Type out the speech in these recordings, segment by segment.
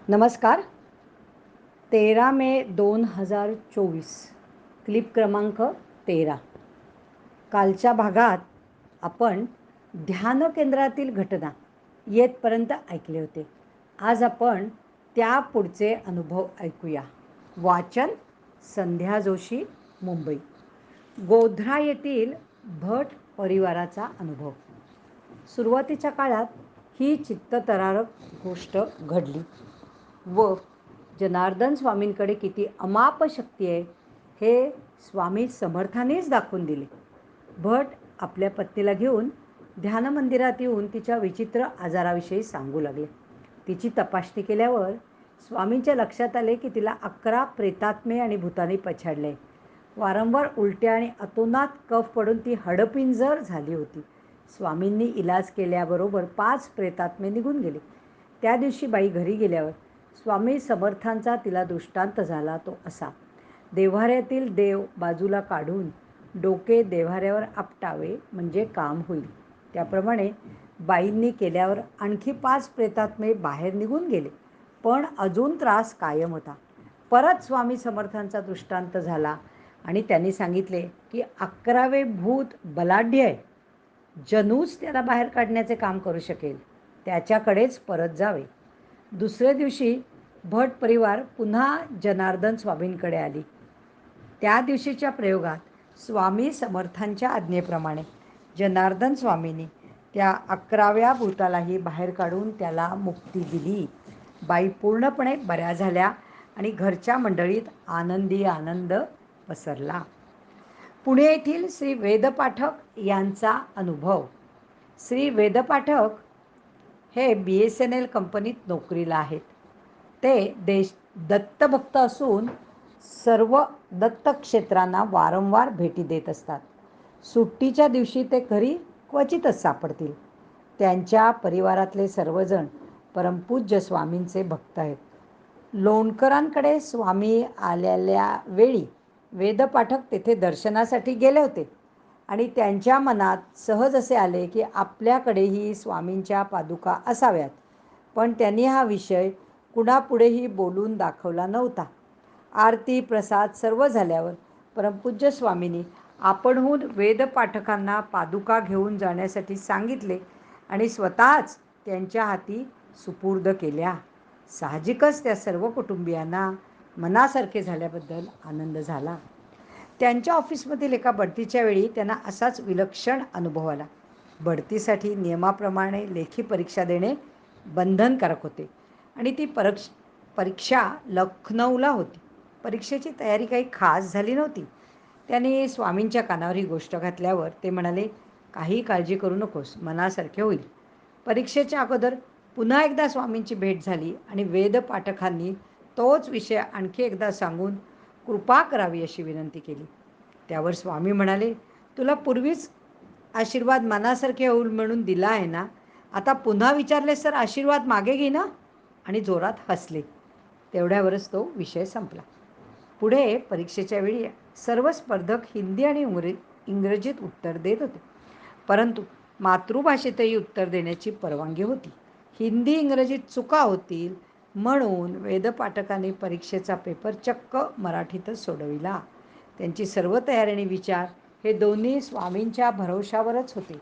नमस्कार. 13 मे 2024 क्लिप क्रमांक 13. कालच्या भागात आपण ध्यान केंद्रातील घटना येथपर्यंत ऐकले होते. आज आपण त्या पुढचे अनुभव ऐकूया. वाचन संध्या जोशी, मुंबई. गोध्रा येथील भट परिवाराचा अनुभव. सुरुवातीच्या काळात ही चित्तथरारक गोष्ट घडली व जनार्दन स्वामींकडे किती अमाप शक्ती आहे हे स्वामी समर्थांनीच दाखवून दिले. भट आपल्या पत्नीला घेऊन ध्यान मंदिरात येऊन तिच्या विचित्र आजाराविषयी सांगू लागले. तिची तपासणी केल्यावर स्वामींच्या लक्षात आले की तिला 11 प्रेतात्मे आणि भूताने पछाडले. वारंवार उलट्या आणि अतोनात कफ पडून ती हडपिंजर झाली होती. स्वामींनी इलाज केल्याबरोबर 5 प्रेतात्मे निघून गेले. त्या दिवशी बाई घरी गेल्यावर स्वामी समर्थांचा तिला दृष्टांत झाला तो असा: देव्हाऱ्यातील देव बाजूला काढून डोके देव्हाऱ्यावर आपटावे म्हणजे काम होईल. त्याप्रमाणे बाईंनी केल्यावर आणखी 5 प्रेतात्मे बाहेर निघून गेले, पण अजून त्रास कायम होता. परत स्वामी समर्थांचा दृष्टांत झाला आणि त्यांनी सांगितले की 11वे भूत बलाढ्य आहे, जणूच त्याला बाहेर काढण्याचे काम करू शकेल, त्याच्याकडेच परत जावे. दुसऱ्या दिवशी भट परिवार पुन्हा जनार्दन स्वामींकडे आली. त्या दिवशीच्या प्रयोगात स्वामी समर्थांच्या आज्ञेप्रमाणे जनार्दन स्वामींनी त्या 11व्या भूतालाही बाहेर काढून त्याला मुक्ती दिली. बाई पूर्णपणे बऱ्या झाल्या आणि घरच्या मंडळीत आनंदी आनंद पसरला. पुणे येथील श्री वेदपाठक यांचा अनुभव. श्री वेदपाठक हे BSNL कंपनीत नोकरीला आहेत. ते दत्तभक्त असून सर्व दत्तक्षेत्रांना वारंवार भेटी देत असतात. सुट्टीच्या दिवशी ते घरी क्वचितच सापडतील. त्यांच्या परिवारातले सर्वजण परमपूज्य स्वामींचे भक्त आहेत. लोणकरांकडे स्वामी आलेल्या वेळी वेदपाठक तेथे दर्शनासाठी गेले होते आणि त्यांच्या मनात सहज असे आले की आपल्याकडेही स्वामींच्या पादुका असाव्यात, पण त्यांनी हा विषय कुणापुढेही बोलून दाखवला नव्हता. आरती प्रसाद सर्व झाल्यावर परमपूज्य स्वामींनी आपणहून वेदपाठकांना पादुका घेऊन जाण्यासाठी सांगितले आणि स्वतःच त्यांच्या हाती सुपूर्द केल्या. साहजिकच त्या सर्व कुटुंबियांना मनासारखे झाल्याबद्दल आनंद झाला. त्यांच्या ऑफिसमधील एका बढतीच्या वेळी त्यांना असाच विलक्षण अनुभव आला. बढतीसाठी नियमाप्रमाणे लेखी परीक्षा देणे बंधनकारक होते आणि ती परीक्षा लखनौला होती. परीक्षेची तयारी काही खास झाली नव्हती. त्यांनी स्वामींच्या कानावर ही गोष्ट घातल्यावर ते म्हणाले, काही काळजी करू नकोस, मनासारखे होईल. परीक्षेच्या अगोदर पुन्हा एकदा स्वामींची भेट झाली आणि वेदपाठकांनी तोच विषय आणखी एकदा सांगून कृपा करावी अशी विनंती केली. त्यावर स्वामी म्हणाले, तुला पूर्वीच आशीर्वाद मनासारखे होईल म्हणून दिला आहे ना, आता पुन्हा विचारलेस तर आशीर्वाद मागे घे ना, आणि जोरात हसले. तेवढ्यावरच तो विषय संपला. पुढे परीक्षेच्या वेळी सर्व स्पर्धक हिंदी आणि इंग्रजीत उत्तर देत होते, परंतु मातृभाषेतही उत्तर देण्याची परवानगी होती. हिंदी इंग्रजीत चुका होतील म्हणून वेदपाठकांनी परीक्षेचा पेपर चक्क मराठीतच सोडविला. त्यांची सर्व तयारी आणि विचार हे दोन्ही स्वामींच्या भरवशावरच होते.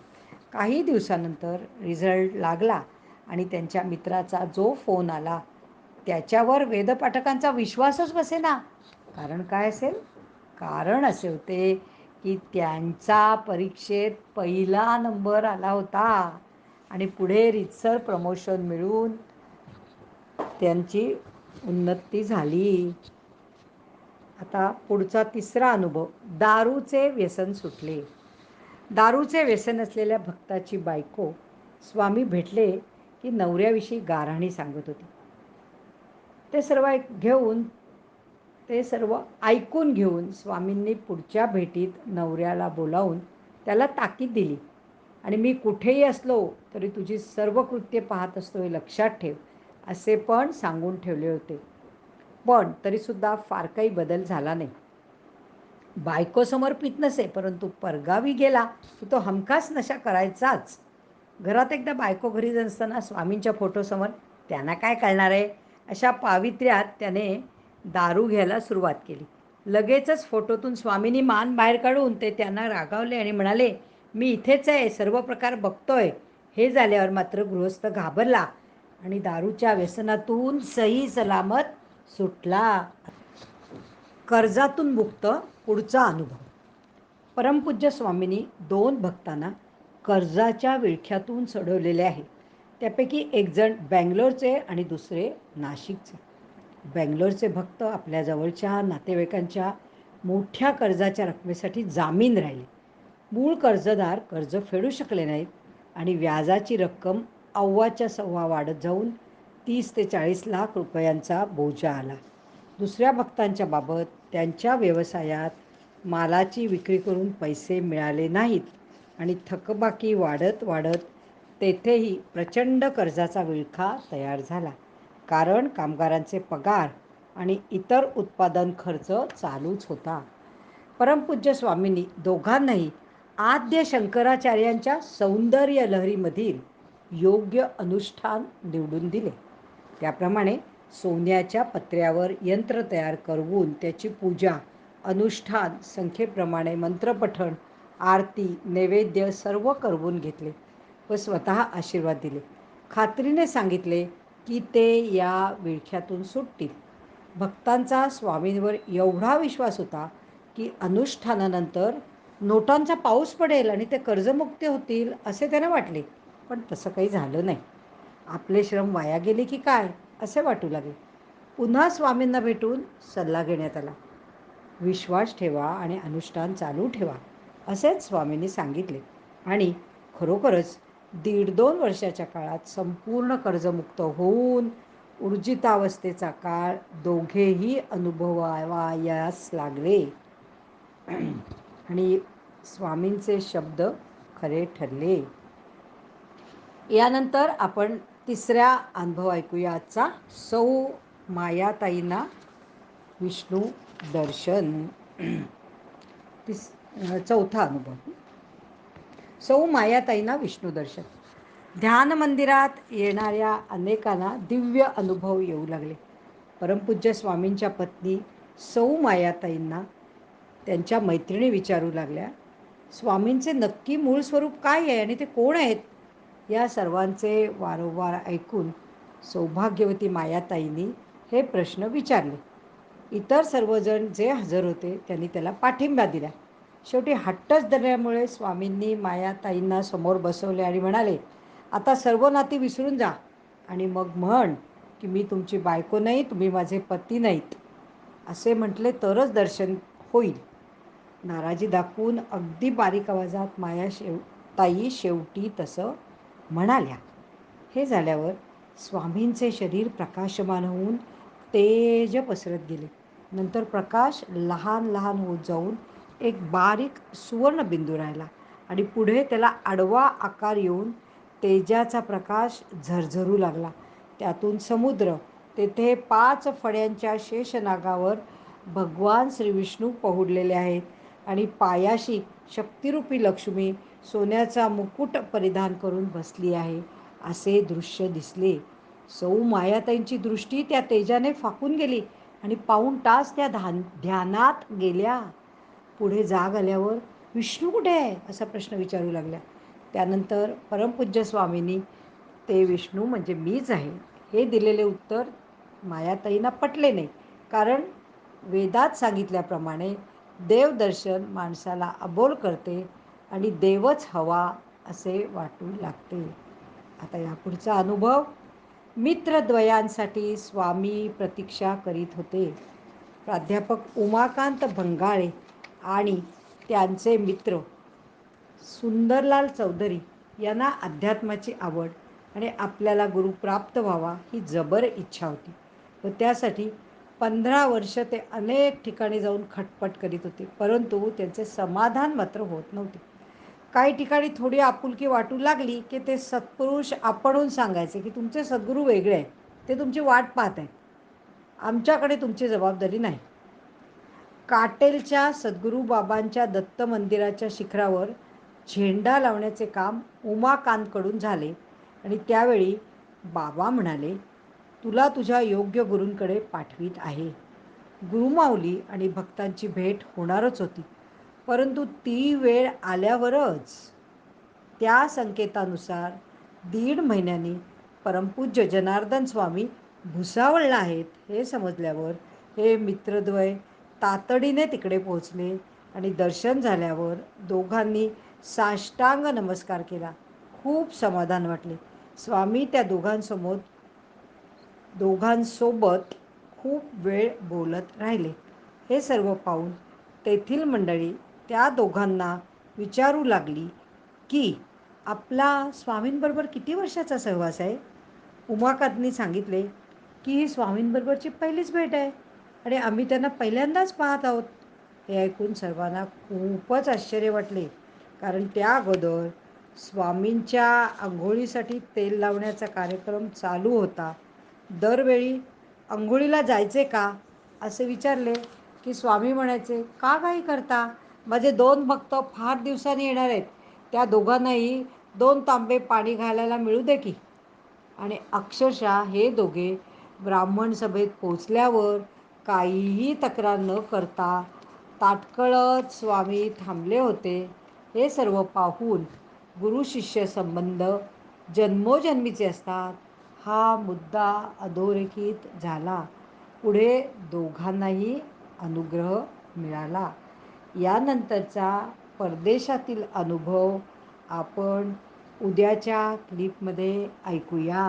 काही दिवसानंतर रिझल्ट लागला आणि त्यांच्या मित्राचा जो फोन आला त्याच्यावर वेदपाठकांचा विश्वासच बसेना. कारण काय असेल? कारण असे होते की त्यांचा परीक्षेत पहिला नंबर आला होता आणि पुढे रीतसर प्रमोशन मिळून त्यांची उन्नती झाली. आता पुढचा तिसरा अनुभव. दारूचे व्यसन सुटले. दारूचे व्यसन असलेल्या भक्ताची बायको स्वामी भेटले की नवऱ्याविषयी गाऱ्हाणी सांगत होती. ते सर्व ऐकून घेऊन स्वामींनी पुढच्या भेटीत नवऱ्याला बोलावून त्याला ताकीद दिली आणि मी कुठेही असलो तरी तुझी सर्व कृत्ये पाहत असतो हे लक्षात ठेव असे पण सांगून ठेवले होते. पण तरीसुद्धा फार काही बदल झाला नाही. बायकोसमोर पित नसे, परंतु परगावी गेला की तो हमखास नशा करायचाच. घरात एकदा बायको घरी नसताना स्वामींच्या फोटोसमोर त्यांना काय कळणार आहे, अशा पावित्र्यात त्याने दारू घ्यायला सुरुवात केली. लगेचच फोटोतून स्वामींनी मान बाहेर काढून ते त्यांना रागावले आणि म्हणाले, मी इथेच आहे, सर्व प्रकार बघतोय. हे झाल्यावर मात्र गृहस्थ घाबरला आणि दारूच्या व्यसनातून सही सलामत सुटला. कर्जातून मुक्त पुढचा अनुभव. परमपूज्य स्वामींनी 2 भक्तांना कर्जाच्या विळख्यातून सोडवलेले आहे. त्यापैकी एक जण बँगलोरचे आणि दुसरे नाशिकचे. बँगलोरचे भक्त आपल्या जवळच्या नातेवाईकांच्या मोठ्या कर्जाच्या रकमेसाठी जामीन राहिले. मूळ कर्जदार कर्ज फेडू शकले नाहीत आणि व्याजाची रक्कम अव्वाच्या सव्वा वाढत जाऊन 30 ते 40 लाख रुपयांचा बोजा आला. दुसऱ्या भक्तांच्या बाबत त्यांच्या व्यवसायात मालाची विक्री करून पैसे मिळाले नाहीत आणि थकबाकी वाढत वाढत तेथेही प्रचंड कर्जाचा विळखा तयार झाला. कारण कामगारांचे पगार आणि इतर उत्पादन खर्च चालूच होता. परमपूज्य स्वामींनी दोघांनाही आद्य शंकराचार्यांच्या सौंदर्य लहरीमधील योग्य अनुष्ठान निवडून दिले. त्याप्रमाणे सोन्याच्या पत्र्यावर यंत्र तयार करवून त्याची पूजा, अनुष्ठान, संख्येप्रमाणे मंत्रपठण, आरती, नैवेद्य सर्व करवून घेतले व स्वतः आशीर्वाद दिले. खात्रीने सांगितले की ते या विळख्यातून सुटतील. भक्तांचा स्वामींवर एवढा विश्वास होता की अनुष्ठानानंतर नोटांचा पाऊस पडेल आणि ते कर्जमुक्ती होतील असे त्यांना वाटले. पण तसं काही झालं नाही. आपले श्रम वाया गेले की काय असे वाटू लागले. पुन्हा स्वामींना भेटून सल्ला घेण्यात आला. विश्वास ठेवा आणि अनुष्ठान चालू ठेवा असेच स्वामींनी सांगितले आणि खरोखरच 1.5-2 वर्षाच्या काळात संपूर्ण कर्जमुक्त होऊन ऊर्जितावस्थेचा काळ दोघेही अनुभवावयास लागले. आणि स्वामींचे शब्द खरे ठरले. यानंतर आपण तिसरा अनुभव ऐकूया आजचा. सौ मायाताईंना विष्णू दर्शन. चौथा अनुभव. सौ मायाताईंना विष्णू दर्शन. ध्यान मंदिरात येणाऱ्या अनेकांना दिव्य अनुभव येऊ लागले. परमपूज्य स्वामींच्या पत्नी सौ मायाताईंना त्यांच्या मैत्रिणी विचारू लागल्या, स्वामींचे नक्की मूळ स्वरूप काय आहे आणि ते कोण आहेत? या सर्वांचे वारंवार ऐकून सौभाग्यवती मायाताईंनी हे प्रश्न विचारले. इतर सर्वजण जे हजर होते त्यांनी त्याला पाठिंबा दिला. शेवटी हट्टच धरल्यामुळे स्वामींनी मायाताईंना समोर बसवले आणि म्हणाले, आता सर्व नाती विसरून जा आणि मग म्हण की मी तुमची बायको नाही, तुम्ही माझे पती नाहीत. असे म्हटले तरच दर्शन होईल. नाराजी दाखवून अगदी बारीक आवाजात ताई शेवटी तसं म्हणाल्या. हे झाल्यावर स्वामींचे शरीर प्रकाशमान होऊन तेज पसरत गेले. नंतर प्रकाश लहान लहान होत जाऊन एक बारीक सुवर्णबिंदू राहिला आणि पुढे त्याला आडवा आकार येऊन तेजाचा प्रकाश झरझरू लागला. त्यातून समुद्र, तेथे 5 फड्यांच्या शेषनागावर भगवान श्रीविष्णू पहुडलेले आहेत आणि पायाशी शक्तिरूपी लक्ष्मी सोन्याचा मुकुट परिधान करून बसली आहे असे दृश्य दिसले. सौ मायाताईंची दृष्टी त्या तेजाने फाकून गेली आणि पाऊण तास त्या ध्यानात गेल्या. पुढे जाग आल्यावर विष्णू कुठे आहे असा प्रश्न विचारू लागल्या. त्यानंतर परमपूज्य स्वामींनी ते विष्णू म्हणजे मीच आहे हे दिलेले उत्तर मायाताईंना पटले नाही. कारण वेदात सांगितल्याप्रमाणे देवदर्शन माणसाला अबोल करते आणि देवच हवा असे वाटू लागते. आता यापुढचा अनुभव. मित्रद्वयांसाठी स्वामी प्रतीक्षा करीत होते. प्राध्यापक उमाकांत भंगाळे आणि त्यांचे मित्र सुंदरलाल चौधरी यांना अध्यात्माची आवड आणि आपल्याला गुरु प्राप्त व्हावा ही जबर इच्छा होती व त्यासाठी 15 वर्ष ते अनेक ठिकाणी जाऊन खटपट करीत होते. परंतु त्यांचे समाधान मात्र होत नव्हते. काही ठिकाणी थोडी आपुलकी वाटू लागली की ते सत्पुरुष आपणहून सांगायचे की तुमचे सद्गुरू वेगळे आहेत, ते तुमची वाट पाहत आहेत, आमच्याकडे तुमची जबाबदारी नाही. काटेलच्या सद्गुरू बाबांच्या दत्त मंदिराच्या शिखरावर झेंडा लावण्याचे काम उमाकांतकडून झाले आणि त्यावेळी बाबा म्हणाले, तुला तुझ्या योग्य गुरूंकडे पाठवीत आहे. गुरुमाऊली आणि भक्तांची भेट होणारच होती, परंतु ती वेळ आल्यावरच. त्या संकेतानुसार 1.5 महिन्यांनी परमपूज्य जनार्दन स्वामी भुसावळला आहेत हे समजल्यावर हे मित्रद्वय तातडीने तिकडे पोहोचले आणि दर्शन झाल्यावर दोघांनी साष्टांग नमस्कार केला. खूप समाधान वाटले. स्वामी त्या दोघांसोबत खूप वेळ बोलत राहिले. हे सर्व पाहून तेथील मंडळी त्या दोघांना विचारू लागली की आपला स्वामींबरोबर किती वर्षाचा सहवास आहे. उमाकांतनी सांगितले की ही स्वामींबरोबरची पहिलीच भेट आहे आणि आम्ही त्यांना पहिल्यांदाच पाहत आहोत. हे ऐकून सर्वांना खूपच आश्चर्य वाटले, कारण त्या अगोदर स्वामींच्या आंघोळीसाठी तेल लावण्याचा कार्यक्रम चालू होता. दरवेळी अंघोळीला जायचे का असे विचारले की स्वामी म्हणायचे, का घाई करता, माझे 2 भक्त फार दिवसांनी येणार आहेत, त्या दोघांनाही 2 तांबे पाणी घालायला मिळू दे की. आणि अक्षरशः हे दोघे ब्राह्मण सभेत पोचल्यावर काहीही तक्रार न करता ताटकळत स्वामी थांबले होते. हे सर्व पाहून गुरु शिष्य संबंध जन्मोजन्मीचे असतात हा मुद्दा अधोरेखित झाला. पुढे दोघांनाही अनुग्रह मिळाला. यानंतरचा परदेशातील अनुभव आपण उद्याच्या क्लिपमध्ये ऐकूया.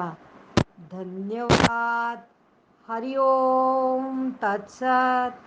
धन्यवाद. हरिओम तत्सत.